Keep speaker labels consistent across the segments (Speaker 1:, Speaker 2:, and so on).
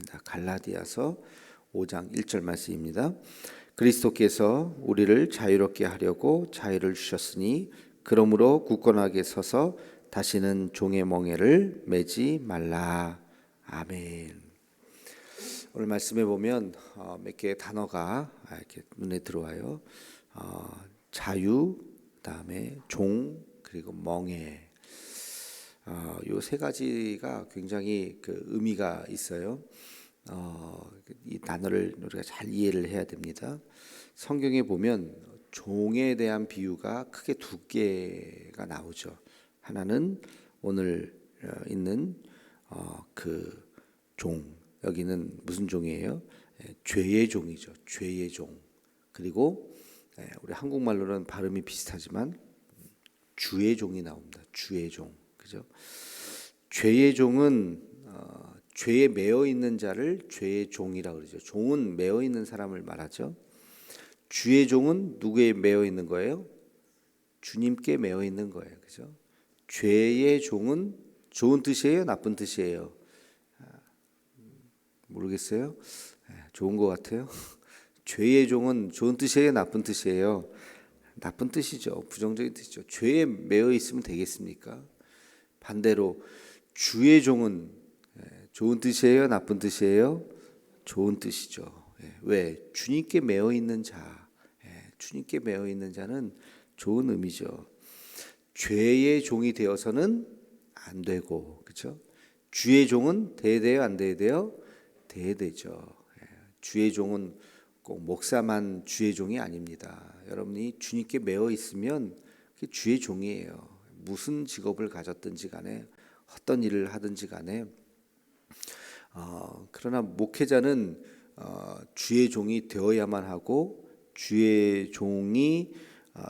Speaker 1: 하겠습니다. 갈라디아서 5장 1절 말씀입니다. 그리스도께서 우리를 자유롭게 하려고 자유를 주셨으니 그러므로 굳건하게 서서 다시는 종의 멍에를 매지 말라. 아멘. 오늘 말씀에 보면 몇 개의 단어가 이렇게 눈에 들어와요. 자유, 그다음에 종, 그리고 멍에. 요 세 가지가 굉장히 그 의미가 있어요. 이 단어를 우리가 잘 이해를 해야 됩니다. 성경에 보면 종에 대한 비유가 크게 두 개가 나오죠. 하나는 오늘 있는 그 종, 여기는 무슨 종이에요? 죄의 종이죠. 죄의 종. 그리고 우리 한국말로는 발음이 비슷하지만 주의 종이 나옵니다. 주의 종. 그죠? 죄의 종은 죄에 매여 있는 자를 죄의 종이라고 그러죠. 종은 매여 있는 사람을 말하죠. 주의 종은 누구에 매여 있는 거예요? 주님께 매여 있는 거예요. 그죠? 죄의 종은 좋은 뜻이에요? 나쁜 뜻이에요? 모르겠어요. 좋은 것 같아요. 죄의 종은 좋은 뜻이에요? 나쁜 뜻이에요? 나쁜 뜻이죠. 부정적인 뜻이죠. 죄에 매여 있으면 되겠습니까? 반대로 주의 종은 좋은 뜻이에요? 나쁜 뜻이에요? 좋은 뜻이죠. 왜? 주님께 매여 있는 자, 주님께 매여 있는 자는 좋은 의미죠. 죄의 종이 되어서는 안 되고, 그렇죠? 주의 종은 돼야 돼요? 안 돼야 돼요? 돼야 되죠. 주의 종은 꼭 목사만 주의 종이 아닙니다. 여러분이 주님께 매여 있으면 그게 주의 종이에요. 무슨 직업을 가졌든지 간에 어떤 일을 하든지 간에 그러나 목회자는 주의 종이 되어야만 하고 주의 종이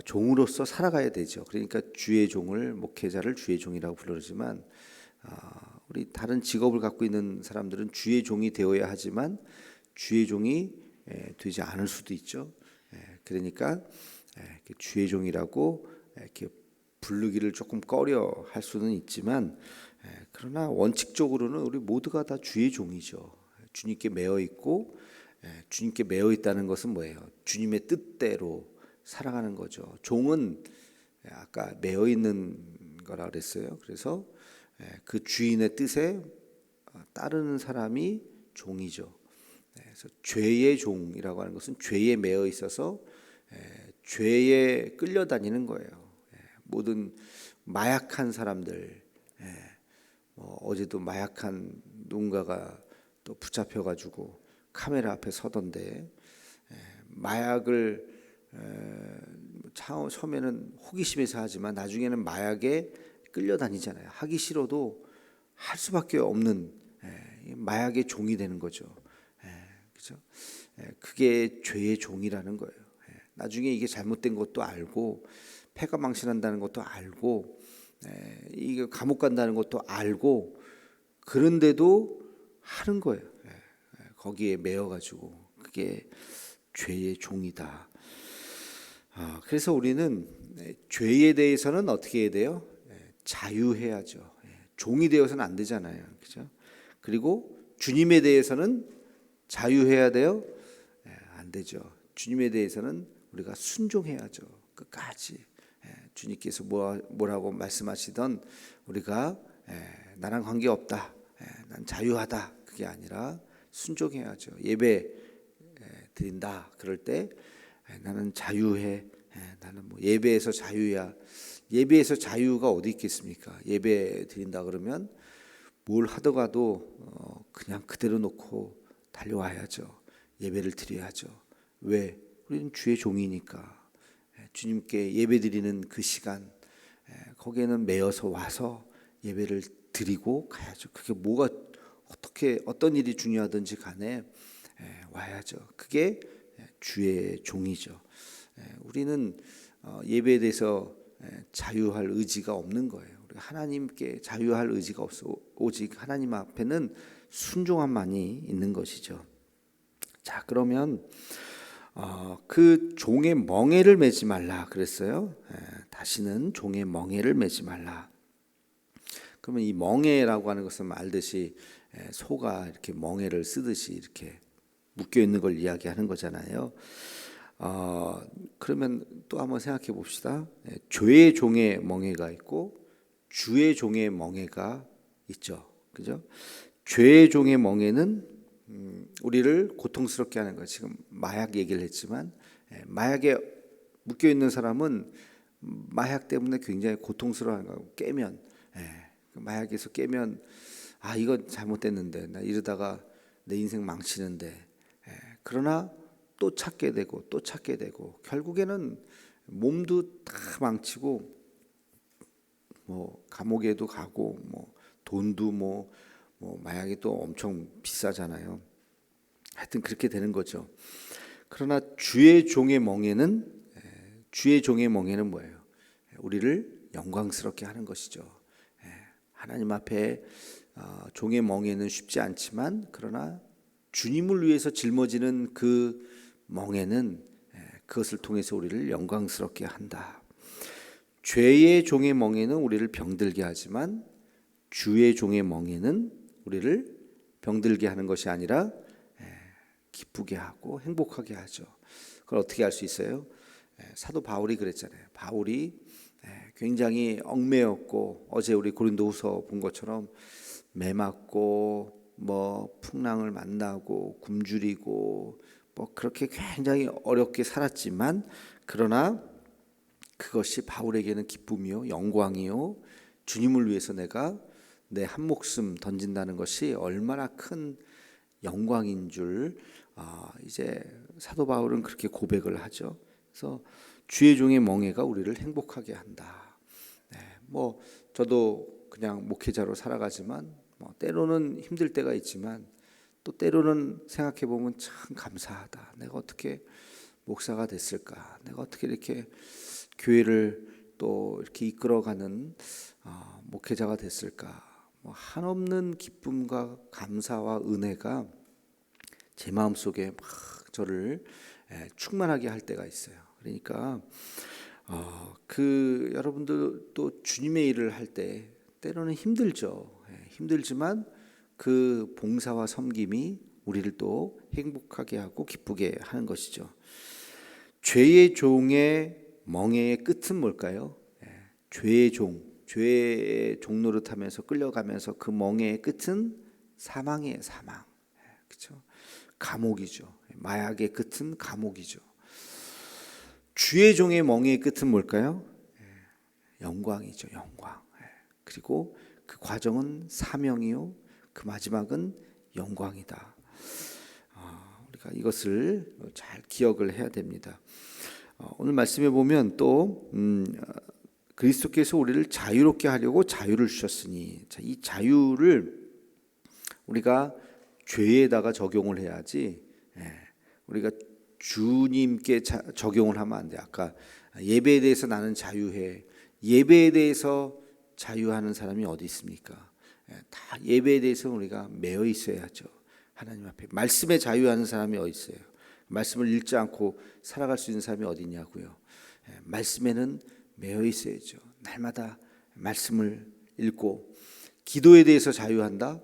Speaker 1: 종으로서 살아가야 되죠. 그러니까 주의 종을 목회자를 주의 종이라고 부르지만 우리 다른 직업을 갖고 있는 사람들은 주의 종이 되어야 하지만 주의 종이 되지 않을 수도 있죠. 그러니까 주의 종이라고 이렇게 부르기를 조금 꺼려 할 수는 있지만 그러나 원칙적으로는 우리 모두가 다 주의 종이죠. 주님께 매여 있고 주님께 매여 있다는 것은 뭐예요? 주님의 뜻대로 살아가는 거죠. 종은 아까 매여 있는 거라 그랬어요. 그래서 그 주인의 뜻에 따르는 사람이 종이죠. 그래서 죄의 종이라고 하는 것은 죄에 매여 있어서 죄에 끌려다니는 거예요. 모든 마약한 사람들, 어제도 마약한 누군가가 또 붙잡혀가지고 카메라 앞에 서던데 마약을 처음에는 호기심에서 하지만 나중에는 마약에 끌려다니잖아요. 하기 싫어도 할 수밖에 없는 마약의 종이 되는 거죠. 그렇죠? 그게 죄의 종이라는 거예요. 나중에 이게 잘못된 것도 알고 폐가 망신한다는 것도 알고 이게 감옥 간다는 것도 알고 그런데도 하는 거예요. 거기에 매여가지고 그게 죄의 종이다. 그래서 우리는 죄에 대해서는 어떻게 해야 돼요? 자유해야죠. 종이 되어서는 안 되잖아요. 그죠? 그리고 주님에 대해서는 자유해야 돼요? 안 되죠. 주님에 대해서는 우리가 순종해야죠. 끝까지. 주님께서 뭐라고 말씀하시던 우리가 나랑 관계없다. 난 자유하다. 그게 아니라 순종해야죠. 예배 드린다. 그럴 때 나는 자유해. 나는 뭐 예배에서 자유야. 예배에서 자유가 어디 있겠습니까? 예배 드린다 그러면 뭘 하더라도 그냥 그대로 놓고 달려와야죠. 예배를 드려야죠. 왜? 우리는 주의 종이니까. 주님께 예배 드리는 그 시간 거기에는 매여서 와서 예배를 드리고 가야죠. 그게 뭐가 어떻게 어떤 일이 중요하든지 간에 와야죠. 그게 주의 종이죠. 우리는 예배에 대해서 자유할 의지가 없는 거예요. 우리 하나님께 자유할 의지가 없어. 오직 하나님 앞에는 순종함만이 있는 것이죠. 자, 그러면 그 종의 멍에를 매지 말라 그랬어요. 다시는 종의 멍에를 매지 말라. 그러면 이 멍에라고 하는 것은 알듯이 소가 이렇게 멍에를 쓰듯이 이렇게 묶여 있는 걸 이야기하는 거잖아요. 그러면 또 한번 생각해 봅시다. 죄의 종의 멍에가 있고 주의 종의 멍에가 있죠. 그죠? 죄의 종의 멍에는 우리를 고통스럽게 하는 거. 지금 마약 얘기를 했지만 마약에 묶여 있는 사람은 마약 때문에 굉장히 고통스러워하는 거고 깨면 마약에서 깨면 이거 잘못됐는데 나 이러다가 내 인생 망치는데 그러나 또 찾게 되고 또 찾게 되고 결국에는 몸도 다 망치고 뭐 감옥에도 가고 뭐 돈도 뭐 마약이 또 엄청 비싸잖아요. 하여튼 그렇게 되는 거죠. 그러나 주의 종의 멍에는 뭐예요? 우리를 영광스럽게 하는 것이죠. 하나님 앞에 종의 멍에는 쉽지 않지만 그러나 주님을 위해서 짊어지는 그 멍에는 그것을 통해서 우리를 영광스럽게 한다. 죄의 종의 멍에는 우리를 병들게 하지만 주의 종의 멍에는 우리를 병들게 하는 것이 아니라 기쁘게 하고 행복하게 하죠. 그걸 어떻게 할 수 있어요? 사도 바울이 그랬잖아요. 바울이 굉장히 얽매였고 어제 우리 고린도후서 본 것처럼 매 맞고 뭐 풍랑을 만나고 굶주리고 뭐 그렇게 굉장히 어렵게 살았지만 그러나 그것이 바울에게는 기쁨이요 영광이요 주님을 위해서 내가 내 한 목숨 던진다는 것이 얼마나 큰 영광인 줄 이제 사도 바울은 그렇게 고백을 하죠. 그래서 주의 종의 멍에가 우리를 행복하게 한다. 뭐 저도 그냥 목회자로 살아가지만 뭐 때로는 힘들 때가 있지만 또 때로는 생각해 보면 참 감사하다. 내가 어떻게 목사가 됐을까? 내가 어떻게 이렇게 교회를 또 이렇게 이끌어가는 목회자가 됐을까? 뭐 한없는 기쁨과 감사와 은혜가 제 마음 속에 막 저를 충만하게 할 때가 있어요. 그러니까 그 여러분들 또 주님의 일을 할 때 때로는 힘들죠. 힘들지만 그 봉사와 섬김이 우리를 또 행복하게 하고 기쁘게 하는 것이죠. 죄의 종의 멍에의 끝은 뭘까요? 죄의 종노릇하면서 끌려가면서 그 멍에의 끝은 사망이에요. 사망. 그렇죠? 감옥이죠. 마약의 끝은 감옥이죠. 주의 종의 멍에의 끝은 뭘까요? 영광이죠. 영광. 그리고 그 과정은 사명이요. 그 마지막은 영광이다. 우리가 이것을 잘 기억을 해야 됩니다. 오늘 말씀에 보면 또 그리스도께서 우리를 자유롭게 하려고 자유를 주셨으니 이 자유를 우리가 죄에다가 적용을 해야지 우리가 주님께 적용을 하면 안 돼. 아까 예배에 대해서 나는 자유해. 예배에 대해서 자유하는 사람이 어디 있습니까? 다 예배에 대해서 우리가 매여 있어야죠. 하나님 앞에 말씀에 자유하는 사람이 어디 있어요? 말씀을 읽지 않고 살아갈 수 있는 사람이 어디 있냐고요. 말씀에는 매여 있어야죠. 날마다 말씀을 읽고 기도에 대해서 자유한다?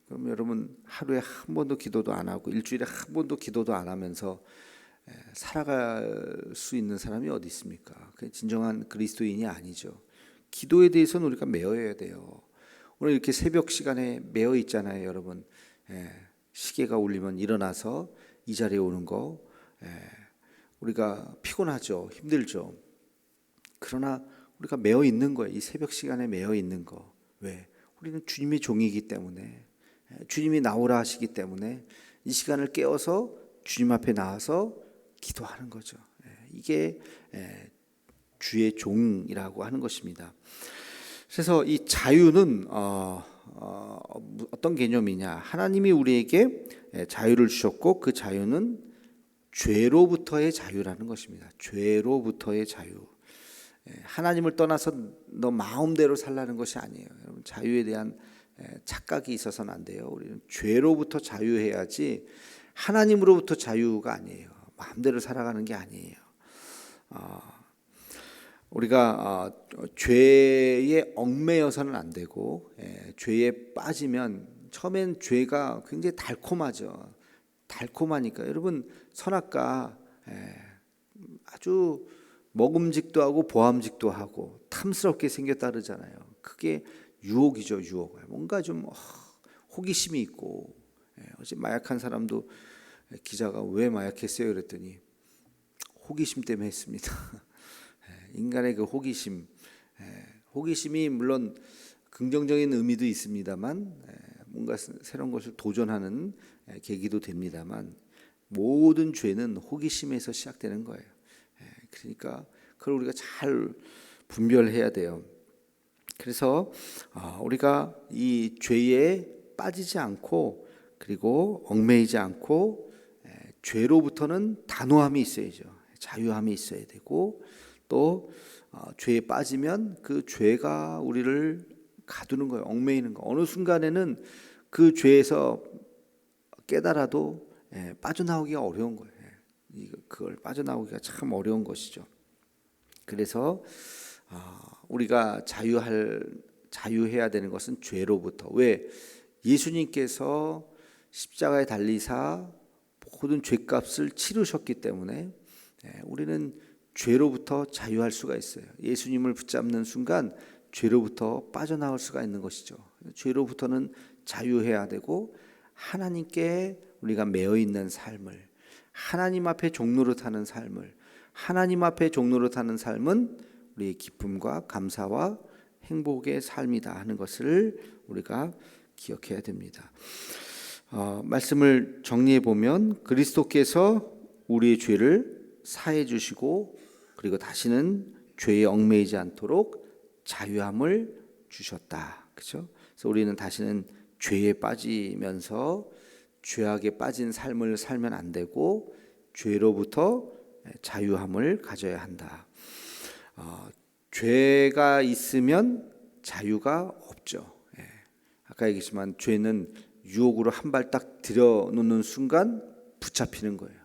Speaker 1: 그럼 여러분 하루에 한 번도 기도도 안 하고 일주일에 한 번도 기도도 안 하면서 살아갈 수 있는 사람이 어디 있습니까? 그 진정한 그리스도인이 아니죠. 기도에 대해서는 우리가 매여야 돼요. 오늘 이렇게 새벽 시간에 매여 있잖아요, 여러분. 시계가 울리면 일어나서 이 자리에 오는 거 우리가 피곤하죠, 힘들죠. 그러나 우리가 매여 있는 거예요. 이 새벽 시간에 매여 있는 거. 왜? 우리는 주님의 종이기 때문에 주님이 나오라 하시기 때문에 이 시간을 깨어서 주님 앞에 나와서 기도하는 거죠. 이게 주의 종이라고 하는 것입니다. 그래서 이 자유는 어떤 개념이냐? 하나님이 우리에게 자유를 주셨고 그 자유는 죄로부터의 자유라는 것입니다. 죄로부터의 자유. 하나님을 떠나서 너 마음대로 살라는 것이 아니에요. 여러분 자유에 대한 착각이 있어서는 안 돼요. 우리는 죄로부터 자유해야지 하나님으로부터 자유가 아니에요. 마음대로 살아가는 게 아니에요. 우리가 죄에 얽매여서는 안 되고, 죄에 빠지면 처음엔 죄가 굉장히 달콤하죠. 달콤하니까 여러분 선악과 아주 먹음직도 하고 보암직도 하고 탐스럽게 생겼다 그러잖아요. 그게 유혹이죠, 유혹. 뭔가 좀 호기심이 있고. 어제 마약한 사람도 기자가 왜 마약했어요? 그랬더니 호기심 때문에 했습니다. 인간의 그 호기심, 호기심이 물론 긍정적인 의미도 있습니다만 뭔가 새로운 것을 도전하는 계기도 됩니다만 모든 죄는 호기심에서 시작되는 거예요. 그러니까 그걸 우리가 잘 분별해야 돼요. 그래서 우리가 이 죄에 빠지지 않고 그리고 얽매이지 않고 죄로부터는 단호함이 있어야죠. 자유함이 있어야 되고 또 죄에 빠지면 그 죄가 우리를 가두는 거예요. 얽매이는 거. 어느 순간에는 그 죄에서 깨달아도 빠져나오기가 어려운 거예요. 그걸 빠져나오기가 참 어려운 것이죠. 그래서 우리가 자유해야 되는 것은 죄로부터. 왜? 예수님께서 십자가에 달리사 모든 죄값을 치르셨기 때문에 우리는 죄로부터 자유할 수가 있어요. 예수님을 붙잡는 순간 죄로부터 빠져나올 수가 있는 것이죠. 죄로부터는 자유해야 되고 하나님께 우리가 매여 있는 삶을, 하나님 앞에 종노릇하는 삶을, 하나님 앞에 종노릇하는 삶은 우리의 기쁨과 감사와 행복의 삶이다 하는 것을 우리가 기억해야 됩니다. 말씀을 정리해 보면 그리스도께서 우리의 죄를 사해 주시고 그리고 다시는 죄에 얽매이지 않도록 자유함을 주셨다. 그렇죠? 그래서 우리는 다시는 죄에 빠지면서 죄악에 빠진 삶을 살면 안 되고 죄로부터 자유함을 가져야 한다. 죄가 있으면 자유가 없죠. 아까 얘기했지만 죄는 유혹으로 한 발 딱 들여놓는 순간 붙잡히는 거예요.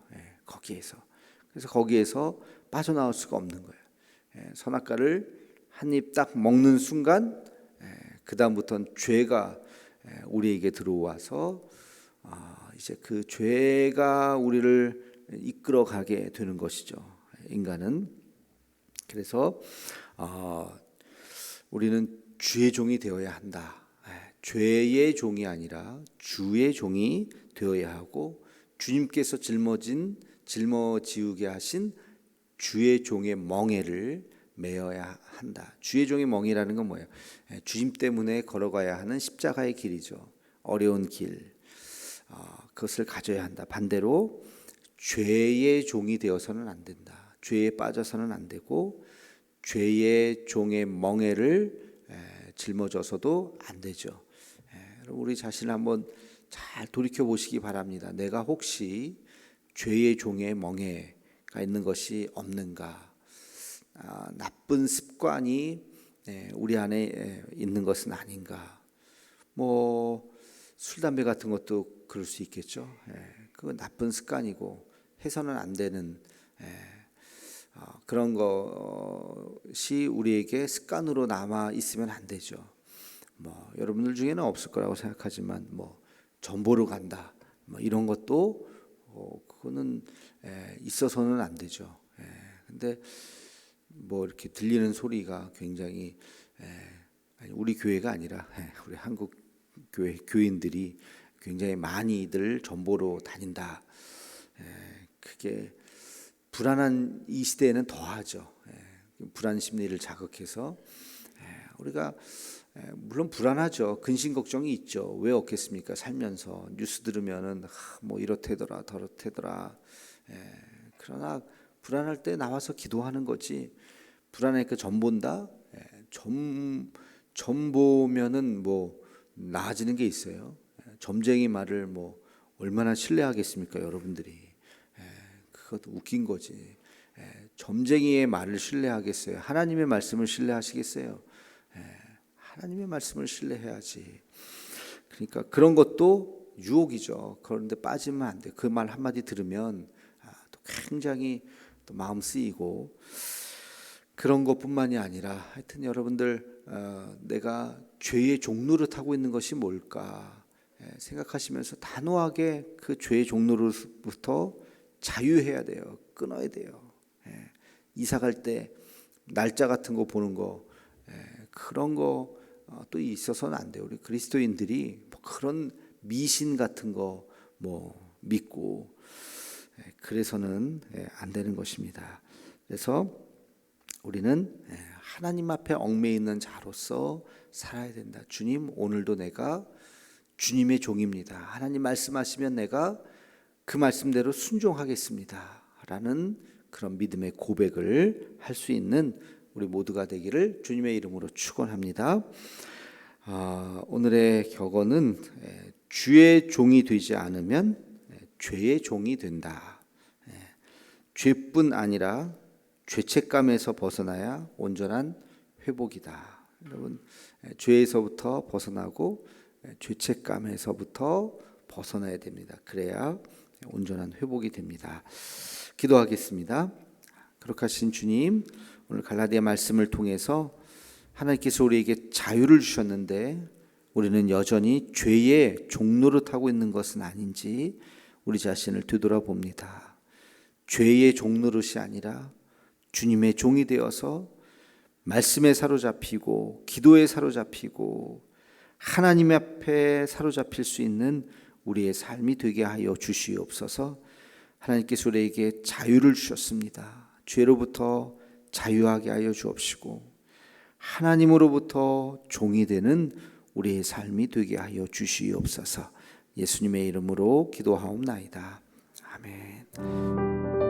Speaker 1: 거기에서. 그래서 거기에서 빠져나올 수가 없는 거예요. 선악과를 한 입 딱 먹는 순간 그 다음부터는 죄가 우리에게 들어와서 이제 그 죄가 우리를 이끌어가게 되는 것이죠. 인간은. 그래서 우리는 주의 종이 되어야 한다. 죄의 종이 아니라 주의 종이 되어야 하고 주님께서 짊어지우게 하신 주의 종의 멍에를 메어야 한다. 주의 종의 멍이라는 건 뭐예요? 주님 때문에 걸어가야 하는 십자가의 길이죠. 어려운 길. 그것을 가져야 한다. 반대로 죄의 종이 되어서는 안 된다. 죄에 빠져서는 안 되고 죄의 종의 멍에를 짊어져서도 안 되죠. 우리 자신을 한번 잘 돌이켜 보시기 바랍니다. 내가 혹시 죄의 종의 멍에가 있는 것이 없는가? 나쁜 습관이 우리 안에 있는 것은 아닌가? 술, 담배 같은 것도 그럴 수 있겠죠. 그건 나쁜 습관이고 해서는 안 되는 그런 것이 우리에게 습관으로 남아 있으면 안 되죠. 여러분들 중에는 없을 거라고 생각하지만 전보로 간다 이런 것도 그거는 있어서는 안 되죠. 근데 이렇게 들리는 소리가 굉장히 우리 교회가 아니라 우리 한국 교회 교인들이 굉장히 많이들 전보로 다닌다. 그게 불안한 이 시대에는 더하죠. 불안 심리를 자극해서 우리가 물론 불안하죠. 근심 걱정이 있죠. 왜 없겠습니까? 살면서 뉴스 들으면은 이렇대더라 저렇대더라. 그러나 불안할 때 나와서 기도하는 거지. 불안하니까 점 본다. 점 보면은 나아지는 게 있어요. 점쟁이 말을 얼마나 신뢰하겠습니까, 여러분들이? 그것도 웃긴 거지. 점쟁이의 말을 신뢰하겠어요? 하나님의 말씀을 신뢰하시겠어요? 하나님의 말씀을 신뢰해야지. 그러니까 그런 것도 유혹이죠. 그런데 빠지면 안 돼. 그 말 한마디 들으면 또 굉장히 또 마음 쓰이고 그런 것뿐만이 아니라 하여튼 여러분들 내가 죄의 종로를 타고 있는 것이 뭘까 생각하시면서 단호하게 그 죄의 종로로부터 자유해야 돼요. 끊어야 돼요. 이사 갈 때 날짜 같은 거 보는 거 그런 거 또 있어서는 안 돼요. 우리 그리스도인들이 뭐 그런 미신 같은 거 뭐 믿고 그래서는 안 되는 것입니다. 그래서 우리는 하나님 앞에 얽매여 있는 자로서 살아야 된다. 주님, 오늘도 내가 주님의 종입니다. 하나님 말씀하시면 내가 그 말씀대로 순종하겠습니다. 라는 그런 믿음의 고백을 할 수 있는 우리 모두가 되기를 주님의 이름으로 축원합니다. 오늘의 격언은 주의 종이 되지 않으면 죄의 종이 된다. 죄뿐 아니라 죄책감에서 벗어나야 온전한 회복이다. 여러분, 죄에서부터 벗어나고 죄책감에서부터 벗어나야 됩니다. 그래야 온전한 회복이 됩니다. 기도하겠습니다. 거룩하신 주님, 오늘 갈라디아 말씀을 통해서 하나님께서 우리에게 자유를 주셨는데 우리는 여전히 죄의 종로를 타고 있는 것은 아닌지 우리 자신을 되돌아봅니다. 죄의 종노릇이 아니라 주님의 종이 되어서 말씀에 사로잡히고 기도에 사로잡히고 하나님 앞에 사로잡힐 수 있는 우리의 삶이 되게 하여 주시옵소서. 하나님께서 우리에게 자유를 주셨습니다. 죄로부터 자유하게 하여 주옵시고 하나님으로부터 종이 되는 우리의 삶이 되게 하여 주시옵소서. 예수님의 이름으로 기도하옵나이다. 아멘.